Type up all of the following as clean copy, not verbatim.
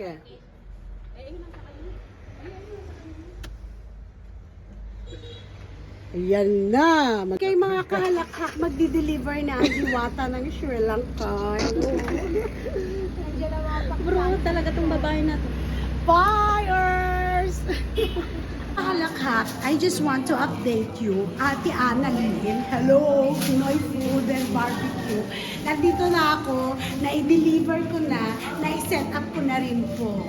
Okay. Ayan na. Okay mga kahalakhak, magdi-deliver na ang diwata ng Sri Lanka. Bro, talaga tong babae na to. Fires! Kahalakhak, I just want to update you. Ate Ana Lynn, hello, Pinoy Food and Barbecue. Nandito na ako, na-deliver ko na i-set up ko na rin po.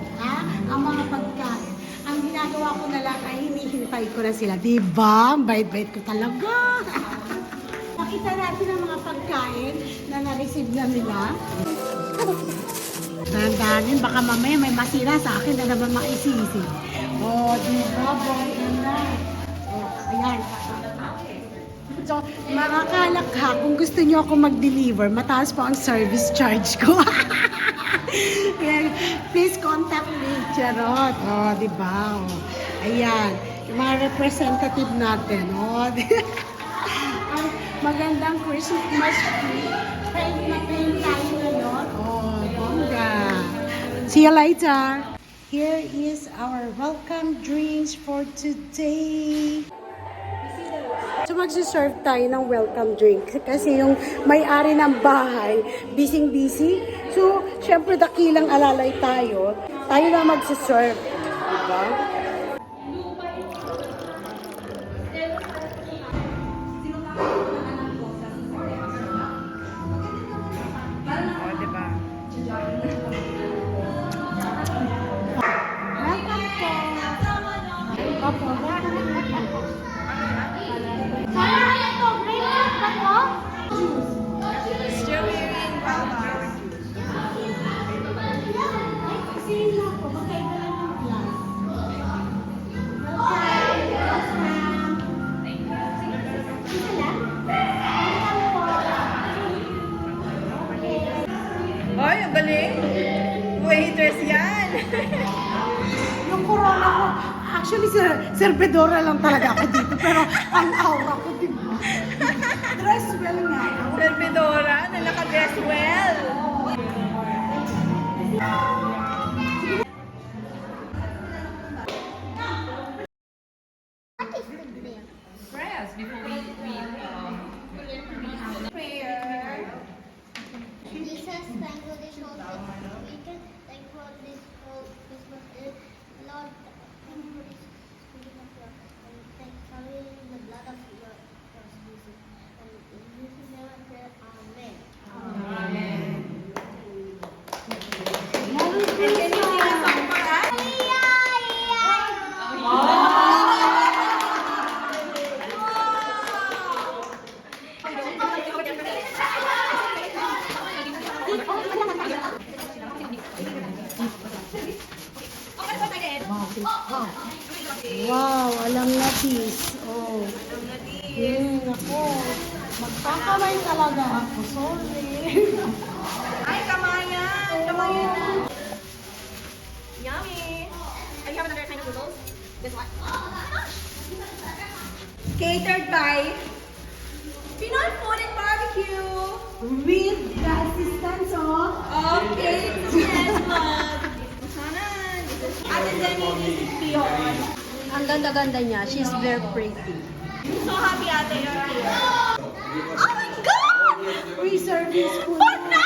Ang mga pagkain. Ang ginagawa ko na lang ay hinihintay ko na sila. Diba? Ang bait-bait ko talaga. Nakita natin ang mga pagkain na na-receive na nila. Tandaanin, baka mamaya may masira sa akin na naman maisisi. Diba? Ganda. Ayan. So, mga kalakha, kung gusto nyo ako mag-deliver, mataas po ang service charge ko. Please contact me, Charot. Diba? Ayan. Yung mga representative natin. Magandang Christmas tree. Pray na tayo ngayon. Bongga. See you later. Here is our welcome drinks for today. So magsiserve tayo ng welcome drink kasi yung may-ari ng bahay, busy-busy. So, syempre dakilang alalay tayo. Tayo na magsiserve. Diba? Ay, ang galing. Waiters yan. Yung corona ko, actually, servidora lang talaga ako dito. Pero ang aura ko, diba? Dress well nga. Servidora na naka-dress well. Prayers before we prayer. Jesus, thank you this whole weekend. Thank you for this whole Christmas. Lord, thank you for this weekend of your and thank you for the blood of your Jesus. And in Jesus' name I pray, Amen. Merry Christmas! Wow, alam na this. Ako. Magkakamay talaga ako. Sorry. Ay, kamayan! Kamayan! Yummy! Oh, you have another kind of noodles? This one? Catered by Pinoy Food and Barbecue! With the assistance of... Okay, yes, ma'am. Sana. Ate Demi, this is Pion. Ang ganda-ganda niya. She's very pretty. So happy ate you're here. Oh my God! Free service food. What na?